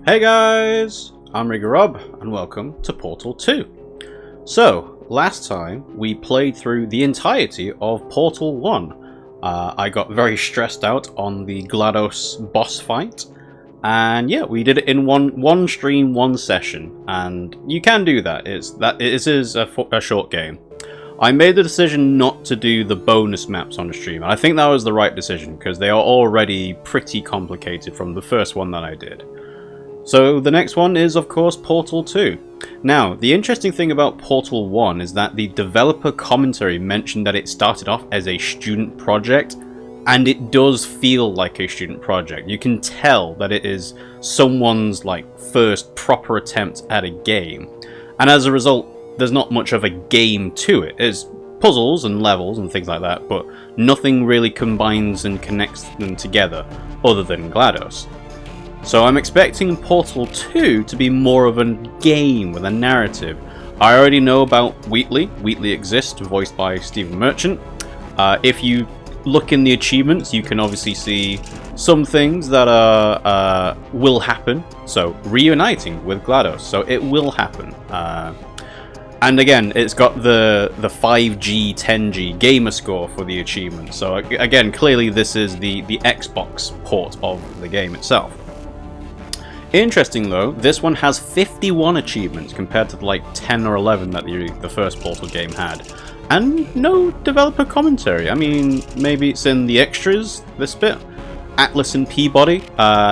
Hey guys, I'm RiggyRob and welcome to Portal 2. So, last time we played through the entirety of Portal 1. I got very stressed out on the GLaDOS boss fight, and yeah, we did it in one stream, one session, and you can do that. It is a short game. I made the decision not to do the bonus maps on the stream, and I think that was the right decision because they are already pretty complicated from the first one that I did. So the next one is, of course, Portal 2. Now, the interesting thing about Portal 1 is that the developer commentary mentioned that it started off as a student project, and it does feel like a student project. You can tell that it is someone's first proper attempt at a game, and as a result, there's not much of a game to it. There's puzzles and levels and things like that, but nothing really combines and connects them together other than GLaDOS. So I'm expecting Portal 2 to be more of a game with a narrative. I already know about Wheatley. Wheatley exists, voiced by Stephen Merchant. If you look in the achievements, you can obviously see some things that will happen. So, reuniting with GLaDOS. So it will happen. And again, it's got the 5G, 10G gamer score for the achievement. So again, clearly this is the Xbox port of the game itself. Interesting though, this one has 51 achievements compared to the 10 or 11 that the first Portal game had. And no developer commentary. I mean, maybe it's in the extras, this bit. Atlas and Peabody.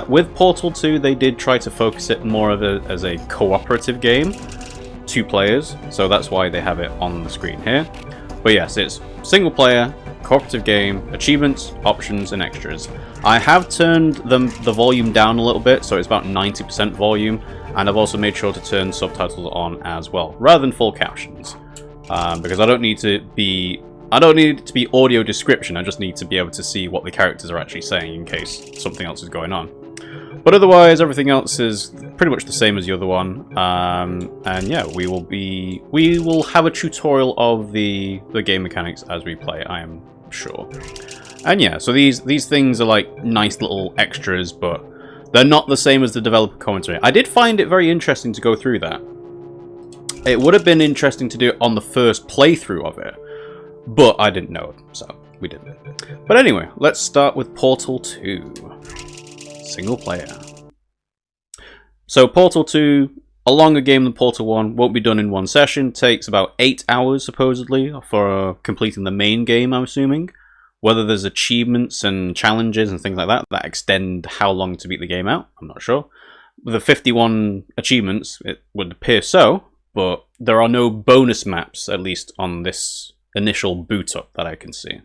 With Portal 2, they did try to focus it more as a cooperative game. 2 players, so that's why they have it on the screen here. But yes, it's single player, cooperative game, achievements, options, and extras. I have turned the volume down a little bit, so it's about 90% volume, and I've also made sure to turn subtitles on as well, rather than full captions, because I don't need it to be audio description. I just need to be able to see what the characters are actually saying in case something else is going on. But otherwise, everything else is pretty much the same as the other one, and yeah, we will have a tutorial of the game mechanics as we play, I am sure. And yeah, so these things are nice little extras, but they're not the same as the developer commentary. I did find it very interesting to go through that. It would have been interesting to do it on the first playthrough of it, but I didn't know it, so we didn't. But anyway, let's start with Portal 2. Single player. So Portal 2, a longer game than Portal 1, won't be done in one session. Takes about 8 hours supposedly for completing the main game, I'm assuming. Whether there's achievements and challenges and things like that extend how long to beat the game out, I'm not sure. With the 51 achievements, it would appear so, but there are no bonus maps, at least on this initial boot up that I can see.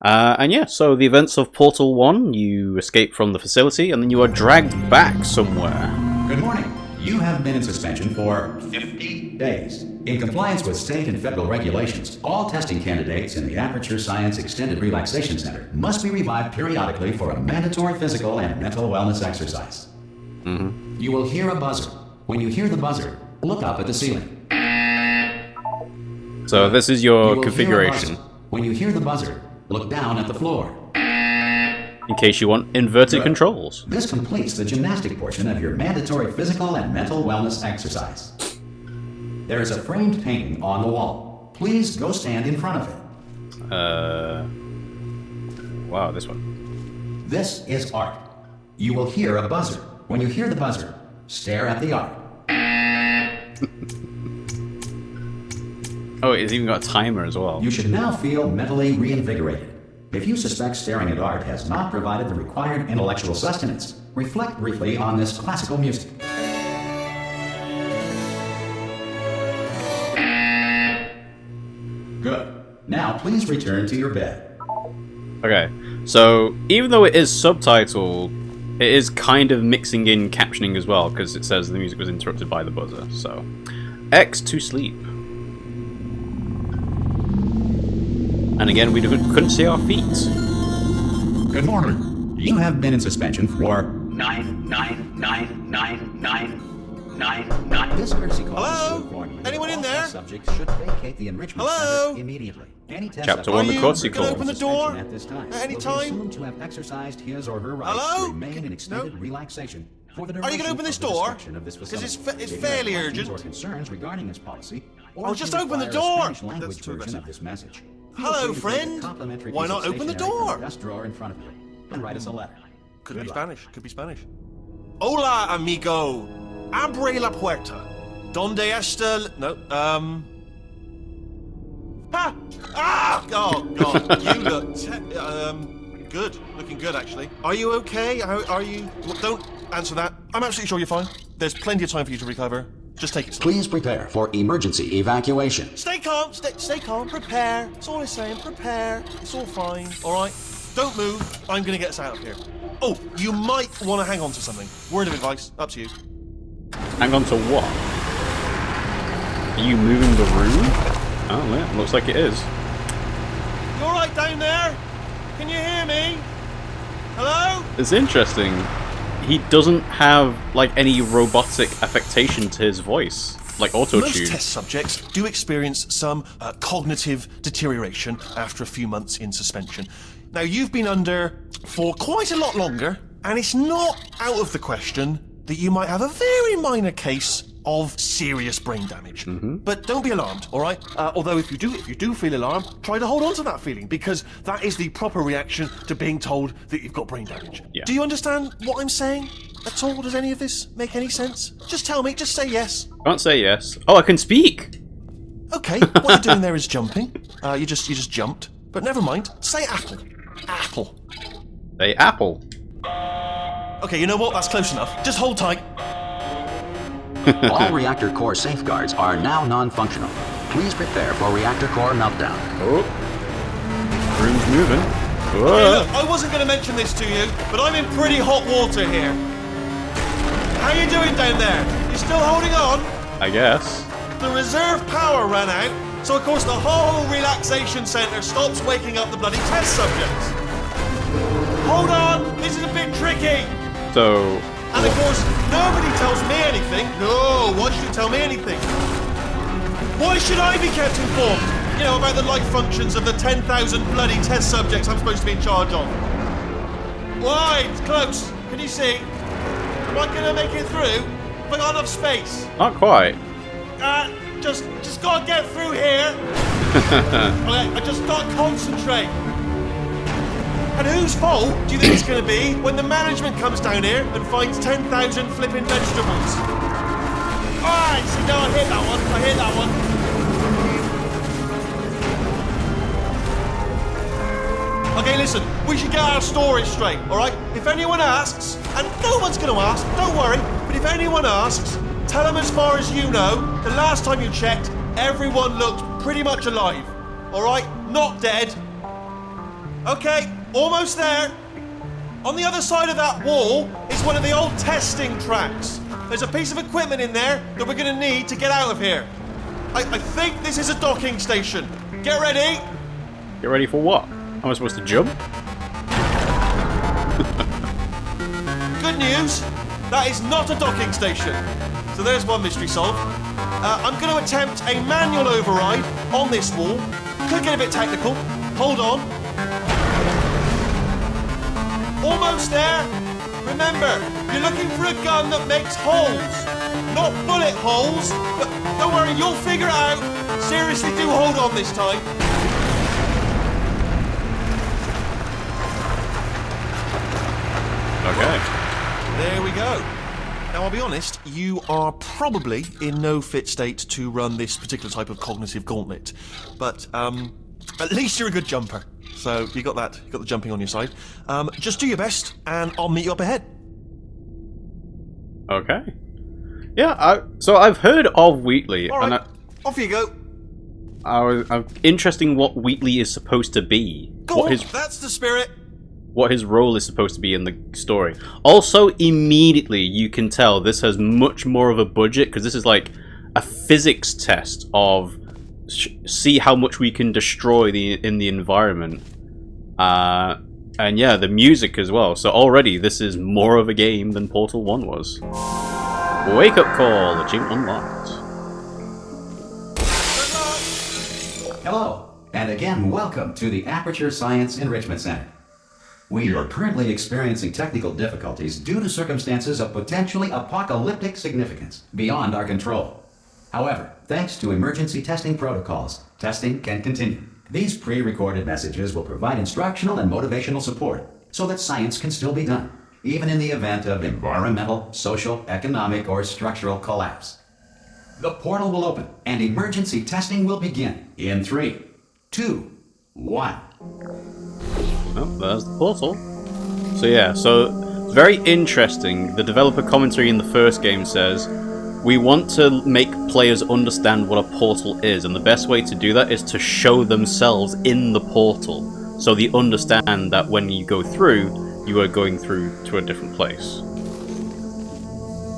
And yeah, so the events of Portal 1, you escape from the facility and then you are dragged back somewhere. Good morning. You have been in suspension for 50 days. In compliance with state and federal regulations, all testing candidates in the Aperture Science Extended Relaxation Center must be revived periodically for a mandatory physical and mental wellness exercise. You will hear a buzzer. When you hear the buzzer, look up at the ceiling. So this is your configuration. When you hear the buzzer, look down at the floor. In case you want inverted controls. This completes the gymnastic portion of your mandatory physical and mental wellness exercise. There is a framed painting on the wall. Please go stand in front of it. Wow, this one. This is art. You will hear a buzzer. When you hear the buzzer, stare at the art. Oh, it's even got a timer as well. You should now feel mentally reinvigorated. If you suspect staring at art has not provided the required intellectual sustenance, reflect briefly on this classical music. Good. Now please return to your bed. Okay, so even though it is subtitled, it is kind of mixing in captioning as well, because it says the music was interrupted by the buzzer, so. X to sleep. And again, we couldn't see our feet. Good morning. You have been in suspension for 9. This courtesy call is to inform you. Anyone in there? Subjects should vacate the enrichment center immediately. Any test Chapter 1, the courtesy call. Open the door at this time at any will be time. assumed to have exercised his or her rights Hello? to remain in extended relaxation For the Are you going to open this door? Because it's fairly urgent. Or concerns regarding this policy, or Oh, if just you open the require a door. Spanish language That's too version aggressive. of this message. Hello, Feel free to take a friend. complimentary Why piece not of open the stationery from door? the desk drawer in front of you and write us a letter. Could be Good luck. Spanish. Could be Spanish. Hola, amigo. Abre la puerta. Donde está... No, Ha! Ah! Oh, God. You look... good. Looking good, actually. Are you okay? Are you... Don't answer that. I'm absolutely sure you're fine. There's plenty of time for you to recover. Just take it slow. Please prepare for emergency evacuation. Stay calm. Stay calm. Prepare. That's all I'm saying. Prepare. It's all fine. All right? Don't move. I'm going to get us out of here. Oh, you might want to hang on to something. Word of advice. Up to you. Hang on to what? Are you moving the room? Oh, yeah, looks like it is. You all right down there? Can you hear me? Hello? It's interesting. He doesn't have, like, any robotic affectation to his voice. Like auto-tune. Most test subjects do experience some cognitive deterioration after a few months in suspension. Now, you've been under for quite a lot longer, and it's not out of the question that you might have a very minor case of serious brain damage. But don't be alarmed, all right? Although if you do feel alarmed, try to hold on to that feeling, because that is the proper reaction to being told that you've got brain damage. Yeah. Do you understand what I'm saying at all? Does any of this make any sense? Just tell me, just say yes. Can't say yes. Oh, I can speak! Okay, what you're doing there is jumping. You just jumped. But never mind. Say apple. Apple. Say apple. Okay, you know what? That's close enough. Just hold tight. All reactor core safeguards are now non-functional. Please prepare for reactor core meltdown. Oh. Room's moving. Hey, Whoa. look, I wasn't going to mention this to you, but I'm in pretty hot water here. How you doing down there? You still holding on? I guess. The reserve power ran out, so of course the whole relaxation centre stops waking up the bloody test subjects. Hold on, this is a bit tricky. So, And of course, nobody tells me anything. No, why should you tell me anything? Why should I be kept informed? You know, about the life functions of the 10,000 bloody test subjects I'm supposed to be in charge of. Why? It's close. Can you see? Am I gonna make it through? Have I got enough space? not quite. Just gotta get through here. Okay, I just gotta concentrate. And whose fault do you think it's going to be when the management comes down here and finds 10,000 flipping vegetables? Alright, see, no, I hit that one. I hit that one. Okay, listen, we should get our story straight, alright? If anyone asks, and no one's going to ask, don't worry, but if anyone asks, tell them as far as you know, the last time you checked, everyone looked pretty much alive. Alright? Not dead. Okay, almost there. On the other side of that wall is one of the old testing tracks. There's a piece of equipment in there that we're going to need to get out of here. I think this is a docking station. Get ready. Get ready for what? Am I supposed to jump? Good news, that is not a docking station. So there's one mystery solved. I'm going to attempt a manual override on this wall. Could get a bit technical. Hold on. Almost there. Remember, you're looking for a gun that makes holes. Not bullet holes, but don't worry, you'll figure it out. Seriously, do hold on this time. Okay. There we go. Now, I'll be honest, you are probably in no fit state to run this particular type of cognitive gauntlet. But, at least you're a good jumper. So, you got that. You got the jumping on your side. Just do your best, and I'll meet you up ahead. Okay. Yeah, so I've heard of Wheatley. All right, and off you go. I'm interesting what Wheatley is supposed to be. Go on, that's the spirit. What his role is supposed to be in the story. Also, immediately you can tell this has much more of a budget, because this is like a physics test of see how much we can destroy in the environment. And yeah, the music as well. So already this is more of a game than Portal 1 was. Wake up call, achievement unlocked. Hello, and again, welcome to the Aperture Science Enrichment Center. We are currently experiencing technical difficulties due to circumstances of potentially apocalyptic significance beyond our control. However, thanks to emergency testing protocols, testing can continue. These pre-recorded messages will provide instructional and motivational support so that science can still be done, even in the event of environmental, social, economic, or structural collapse. The portal will open and emergency testing will begin in 3, 2, 1. Oh, there's the portal. So yeah, so very interesting. The developer commentary in the first game says, we want to make players understand what a portal is, and the best way to do that is to show themselves in the portal, so they understand that when you go through, you are going through to a different place.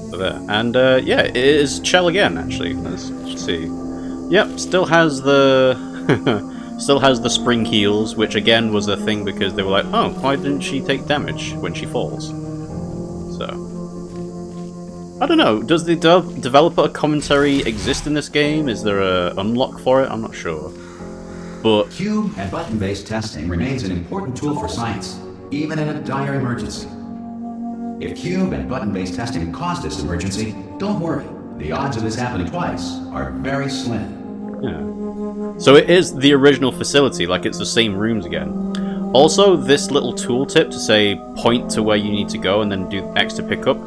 So there. And yeah, it is Chell again, actually. Let's see. Yep, still has the still has the spring heals, which again was a thing because they were like, oh, why didn't she take damage when she falls? So I don't know, does the developer commentary exist in this game? Is there a unlock for it? I'm not sure. But Cube and button-based testing remains an important tool for science, even in a dire emergency. If cube and button-based testing caused this emergency, don't worry. The odds of this happening twice are very slim. yeah. So it is the original facility, like it's the same rooms again. Also, this little tooltip to say point to where you need to go and then do X to pick up,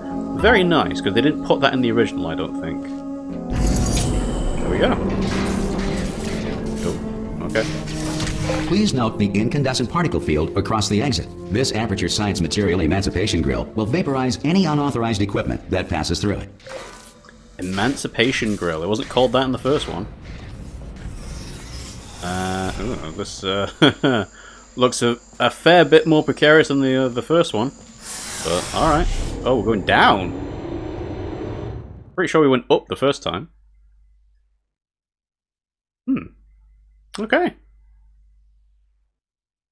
very nice, because they didn't put that in the original, I don't think. There we go. Oh, okay. Please note the incandescent particle field across the exit. This aperture science material emancipation grill will vaporize any unauthorized equipment that passes through it. Emancipation grill. It wasn't called that in the first one. This looks a fair bit more precarious than the first one. But alright. Oh, we're going down. Pretty sure we went up the first time. Okay.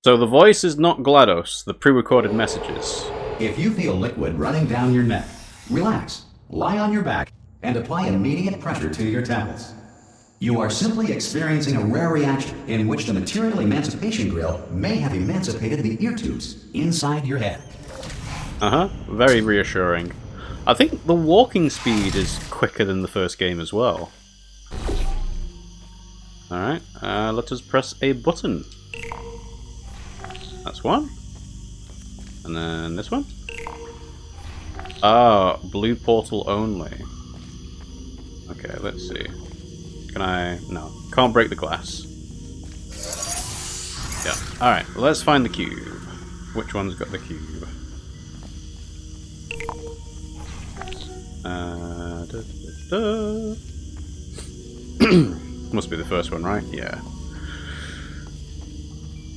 So the voice is not GLaDOS, the pre-recorded messages. If you feel liquid running down your neck, relax, lie on your back, and apply immediate pressure to your temples. You are simply experiencing a rare reaction in which the material emancipation grill may have emancipated the ear tubes inside your head. Uh-huh, very reassuring. I think the walking speed is quicker than the first game as well. Alright, let us press a button. That's one. And then this one. Ah, blue portal only. Okay, let's see. Can I... no, can't break the glass. Yeah, alright, let's find the cube. Which one's got the cube? Must be the first one, right? Yeah.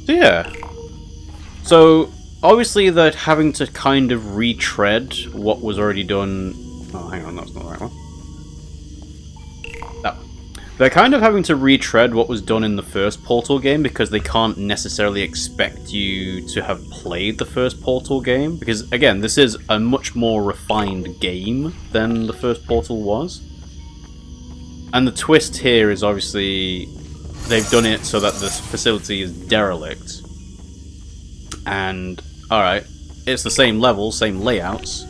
So yeah. So obviously they're having to kind of retread what was already done. Oh, hang on, that's not the right one. That one. They're kind of having to retread what was done in the first Portal game because they can't necessarily expect you to have played the first Portal game. Because, again, this is a much more refined game than the first Portal was. And the twist here is obviously they've done it so that this facility is derelict. And, alright, it's the same levels, same layouts,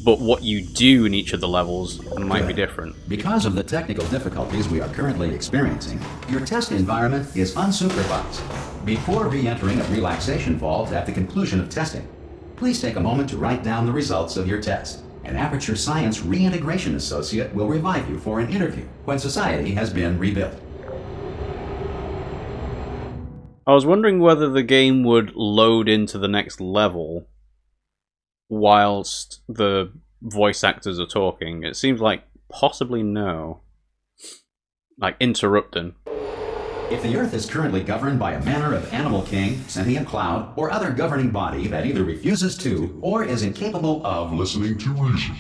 but what you do in each of the levels might be different. Because of the technical difficulties we are currently experiencing, your test environment is unsupervised. Before re-entering a relaxation vault at the conclusion of testing, please take a moment to write down the results of your test. An Aperture Science Reintegration Associate will revive you for an interview when society has been rebuilt. I was wondering whether the game would load into the next level whilst the voice actors are talking. It seems like possibly no. Like interrupting. If the Earth is currently governed by a manner of animal king, sentient cloud, or other governing body that either refuses to or is incapable of listening to reason.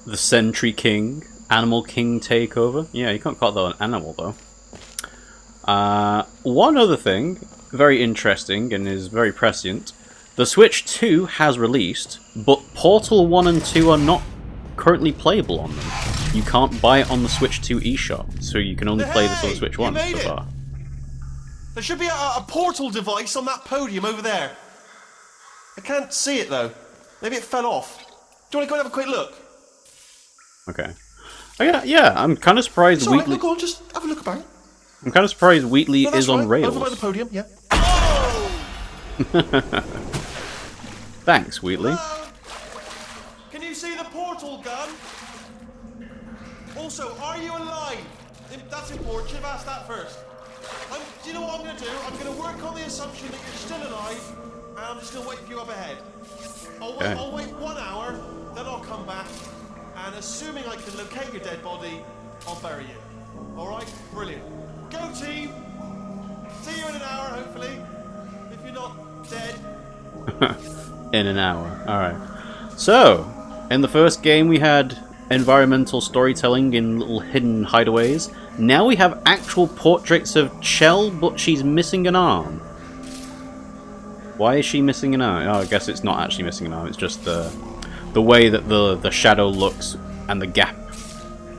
The Sentry King, Animal King takeover. Yeah, you can't call that an animal though. One other thing, very interesting and is very prescient. The Switch 2 has released, but Portal 1 and 2 are not currently playable on them. You can't buy it on the Switch 2 eShop, so you can only play this on the Switch 1 so far. There should be a portal device on that podium over there. I can't see it though. Maybe it fell off. Do you want to go and have a quick look? Okay. Oh, yeah, I'm kind of surprised It's alright, Wheatley... go on, just have a look about. I'm kind of surprised Wheatley No, that's is on right. rails. Over by the podium, yeah. Oh! Thanks, Wheatley. Hello? Can you see the portal gun? Also, are you alive? That's important. Should have asked that first. Do you know what I'm going to do? I'm going to work on the assumption that you're still alive, and I'm just going to wait for you up ahead. I'll wait 1 hour, then I'll come back, and assuming I can locate your dead body, I'll bury you. All right? Brilliant. Go team! See you in an hour, hopefully. If you're not dead. In an hour. Alright. So, in the first game we had environmental storytelling in little hidden hideaways. Now we have actual portraits of Chell, but she's missing an arm. Why is she missing an arm? Oh, I guess it's not actually missing an arm, it's just the way that the shadow looks and the gap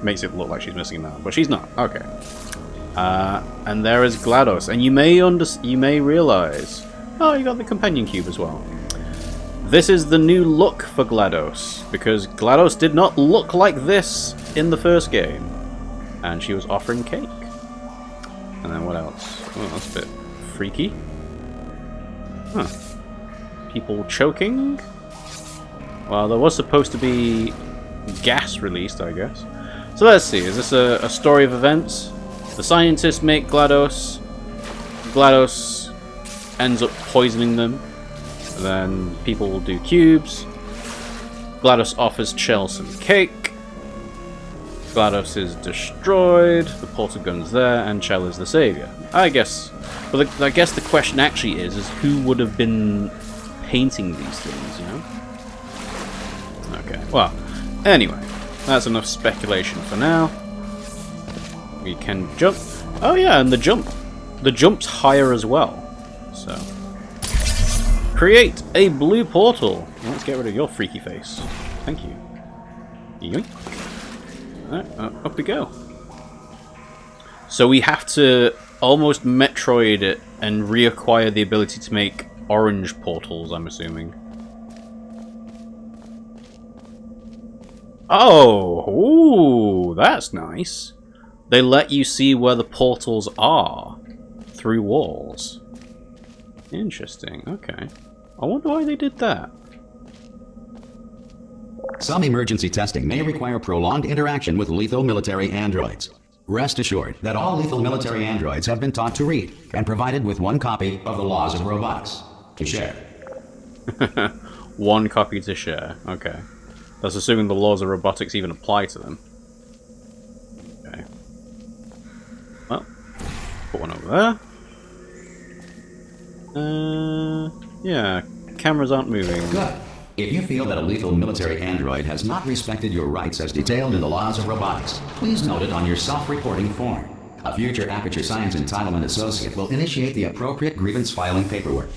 makes it look like she's missing an arm, but she's not. Okay. And there is GLaDOS, and you may realize, oh, you got the companion cube as well. This is the new look for GLaDOS, because GLaDOS did not look like this in the first game, and she was offering cake. And then what else? Oh, that's a bit freaky. Huh. People choking. Well, there was supposed to be gas released, I guess. So let's see, is this a story of events? The scientists make GLaDOS. GLaDOS ends up poisoning them. Then people will do cubes. GLaDOS offers Chell some cake. GLaDOS is destroyed. The portal gun's there, and Chell is the savior. I guess. But I guess the question actually is who would have been painting these things, you know? Okay. Well, anyway, that's enough speculation for now. We can jump. Oh yeah, and the jump's higher as well. So. Create a blue portal. Let's get rid of your freaky face. Thank you. Yoink. Alright, up we go. So we have to almost Metroid it and reacquire the ability to make orange portals, I'm assuming. Oh, ooh, that's nice. They let you see where the portals are through walls. Interesting, okay. I wonder why they did that. Some emergency testing may require prolonged interaction with lethal military androids. Rest assured that all lethal military androids have been taught to read and provided with one copy of the laws of robotics to share. One copy to share, okay. That's assuming the laws of robotics even apply to them. Okay. Well, put one over there. Yeah, cameras aren't moving. Good. If you feel that a lethal military android has not respected your rights as detailed in the laws of robotics, please note it on your self-reporting form. A future Aperture Science Entitlement Associate will initiate the appropriate grievance filing paperwork.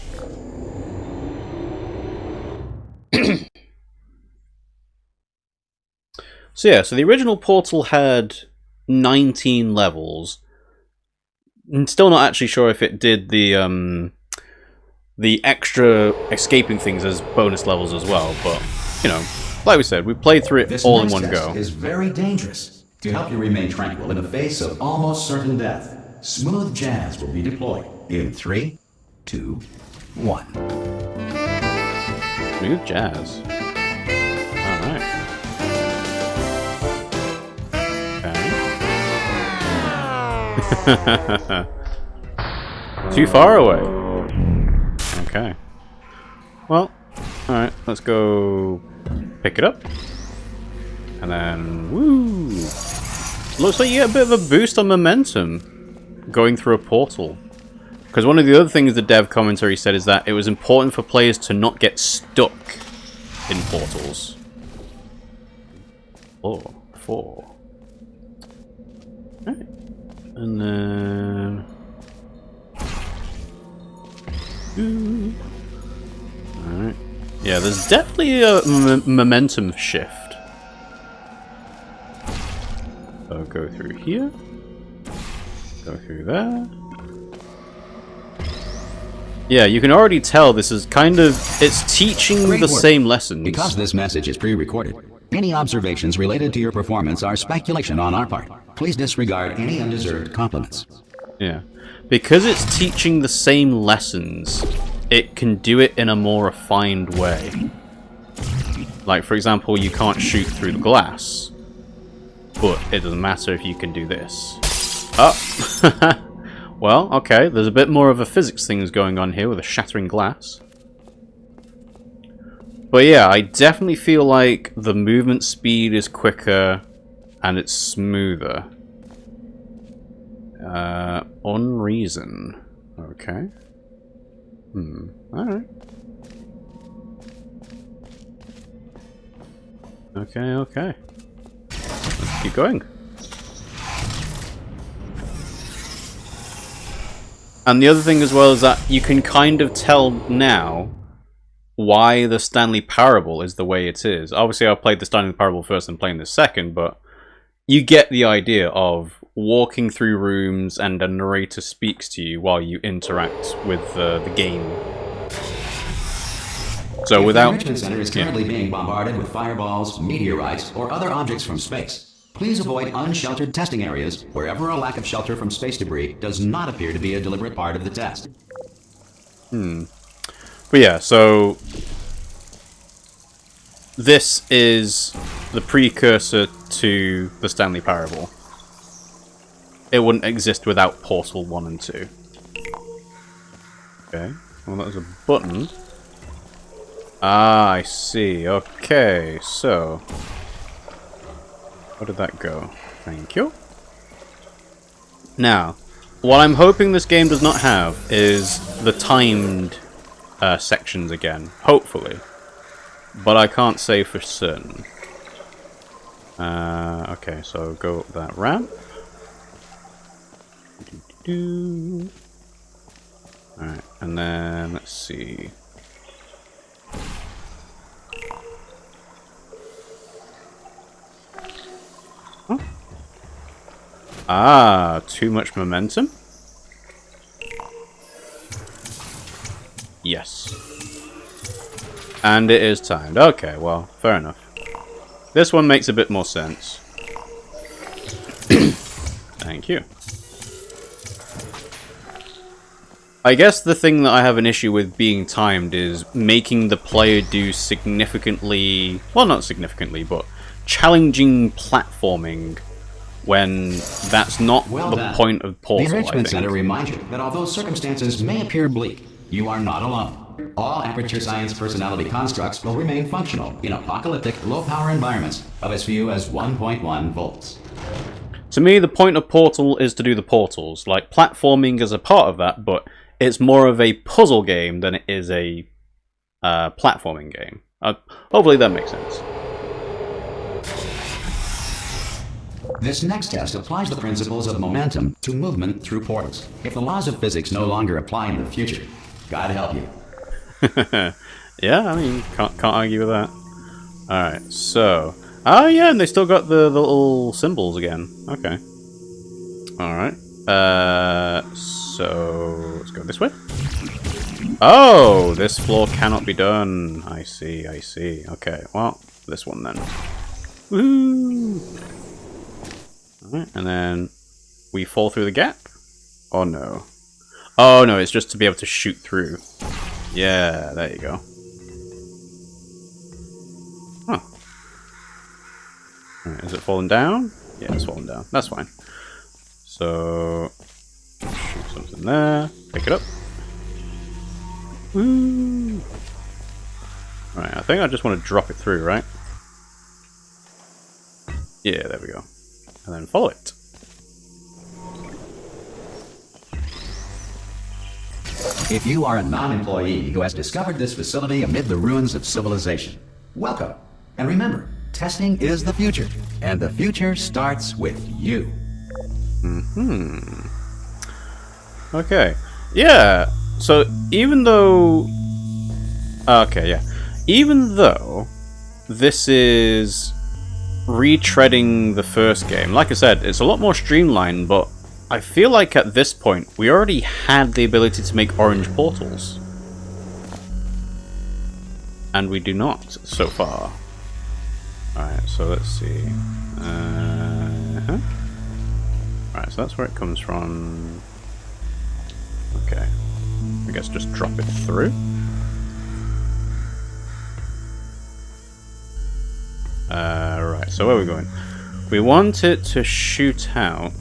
So yeah, so the original Portal had 19 levels. I'm still not actually sure if it did the extra escaping things as bonus levels as well, but, you know, like we said, we played through it all in one go. This next test is very dangerous. To help you remain tranquil in the face of almost certain death, smooth jazz will be deployed in 3, 2, 1. Smooth jazz. Alright. Okay. Too far away. Okay. Well, alright, let's go pick it up. And then, woo! Looks like you get a bit of a boost on momentum going through a portal. Because one of the other things the dev commentary said is that it was important for players to not get stuck in portals. 4. Alright. And then... Alright. Yeah, there's definitely a momentum shift. So go through here. Go through there. Yeah, you can already tell this is kind of... It's teaching Great the work. same lessons. Because this message is pre-recorded, any observations related to your performance are speculation on our part. Please disregard any undeserved compliments. Yeah. Because it's teaching the same lessons, it can do it in a more refined way. Like, for example, you can't shoot through the glass. But it doesn't matter if you can do this. Oh! Well, okay, there's a bit more of a physics things going on here with a shattering glass. But yeah, I definitely feel like the movement speed is quicker and it's smoother. Unreason. Okay. Alright. Okay. Let's keep going. And the other thing as well is that you can kind of tell now why the Stanley Parable is the way it is. Obviously, I played the Stanley Parable first and playing this second, but you get the idea of walking through rooms and a narrator speaks to you while you interact with the game. So without... The Enrichment Center is currently being bombarded with fireballs, meteorites, or other objects from space. Please avoid unsheltered testing areas wherever a lack of shelter from space debris does not appear to be a deliberate part of the test. But yeah, so this is the precursor to the Stanley Parable. It wouldn't exist without Portal 1 and 2. Okay, well that was a button. Ah, I see. Okay, so... Where did that go? Thank you. Now, what I'm hoping this game does not have is the timed sections again. Hopefully. But I can't say for certain. Okay, so go up that ramp. Alright, and then let's see. Huh? Ah, too much momentum? Yes. And it is timed. Okay, well, fair enough. This one makes a bit more sense. Thank you. I guess the thing that I have an issue with being timed is making the player do significantly... Well, not significantly, but challenging platforming when that's not the point of Portal, The Enrichment Center reminds you that although circumstances may appear bleak, you are not alone. All Aperture Science personality constructs will remain functional in apocalyptic, low-power environments of as few as 1.1 volts. To me, the point of Portal is to do the portals. Like, platforming is a part of that, but it's more of a puzzle game than it is a platforming game. Hopefully that makes sense. This next test applies the principles of momentum to movement through portals. If the laws of physics no longer apply in the future, God help you. Yeah, I mean, can't argue with that. Alright, so... Oh yeah, and they still got the little symbols again. Okay. Alright. So... Let's go this way. Oh! This floor cannot be done. I see. Okay, well, this one then. Woohoo! Alright, and then... We fall through the gap? Oh no. Oh no, it's just to be able to shoot through. Yeah, there you go. Huh. Alright, is it falling down? Yeah, it's falling down. That's fine. So... Shoot something there. Pick it up. Woo! Alright, I think I just want to drop it through, right? Yeah, there we go. And then follow it. If you are a non-employee who has discovered this facility amid the ruins of civilization, welcome. And remember, testing is the future, and the future starts with you. Okay. Yeah. So even though... Okay, yeah. Even though this is retreading the first game, like I said, it's a lot more streamlined, but I feel like at this point, we already had the ability to make orange portals. And we do not, so far. Alright, so let's see. Alright, so that's where it comes from. Okay. I guess just drop it through. Right, so where are we going? We want it to shoot out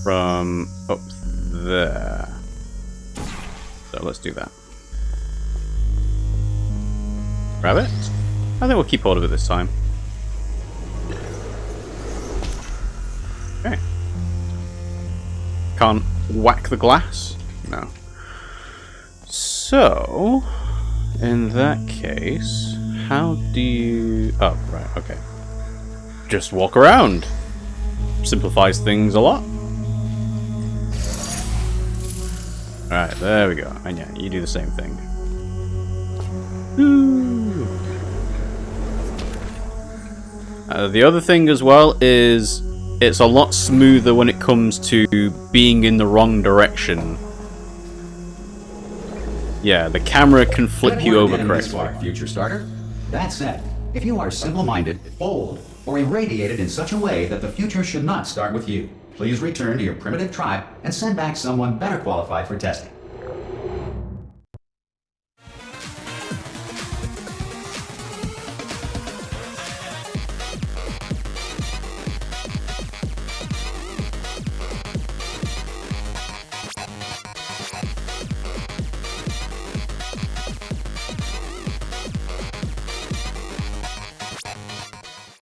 from up there. So let's do that. Grab it. I think we'll keep hold of it this time. Okay. Can't whack the glass? No. So, in that case, how do you... Oh, right, okay. Just walk around. Simplifies things a lot. Alright, there we go. And yeah, you do the same thing. Ooh. The other thing as well is it's a lot smoother when it comes to being in the wrong direction. Yeah, the camera can flip you over correctly. Future starter. That said, if you are simple-minded, bold, or irradiated in such a way that the future should not start with you, please return to your primitive tribe and send back someone better qualified for testing.